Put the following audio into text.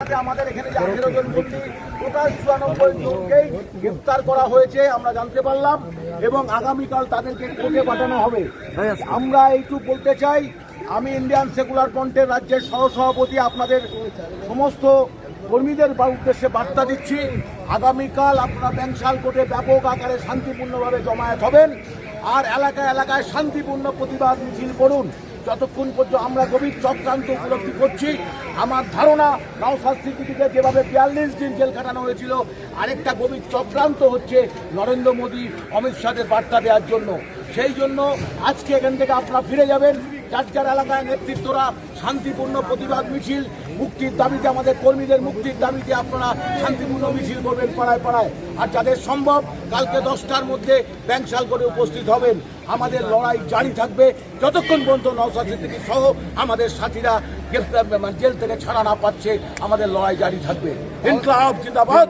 থেকে আমাদের এখানে যে 18 জন বন্দী টোটাল 94 জনকেই গ্রেফতার করা হয়েছে আমরা জানতে পারলাম, এবং আগামীকাল তাদেরকে কোর্টে পাঠানো হবে। আমরা এইটুকু বলতে চাই, আমি ইন্ডিয়ান সেকুলার ফ্রন্টের রাজ্যের সহসভাপতি আপনাদের সমস্ত কর্মীদের উদ্দেশ্যে বার্তা দিচ্ছি, আগামীকাল আপনারা ব্যাংশাল কোর্টে ব্যাপক আকারে শান্তিপূর্ণভাবে জমায়েত হবেন, আর এলাকায় এলাকায় শান্তিপূর্ণ প্রতিবাদ মিছিল করুন। যতক্ষণ পর্যন্ত আমরা গভীর চক্রান্ত উপলব্ধি করছি, আমার ধারণা নওশাদ সিদ্দিকীকে যেভাবে 42 দিন জেল কাটানো হয়েছিল, আরেকটা গভীর চক্রান্ত হচ্ছে নরেন্দ্র মোদী অমিত শাহের বার্তা দেওয়ার জন্য। সেই জন্য আজকে এখান থেকে আপনারা ফিরে যাবেন, যার যার এলাকায় নেতৃত্বরা শান্তিপূর্ণ প্রতিবাদ মিছিল, মুক্তির দাবিতে, আমাদের কর্মীদের মুক্তির দাবিতে আপনারা শান্তিপূর্ণ মিছিল করবেন পাড়ায় পাড়ায়। আর যাদের সম্ভব কালকে 10টার মধ্যে ব্যাংশাল করে উপস্থিত হবেন। আমাদের লড়াই জারি থাকবে যতক্ষণ পর্যন্ত নওশাদ সিদ্দিকী সহ আমাদের সাথীরা জেল থেকে ছাড়া না পাচ্ছে, আমাদের লড়াই জারি থাকবে। ইনকলাব জিন্দাবাদ।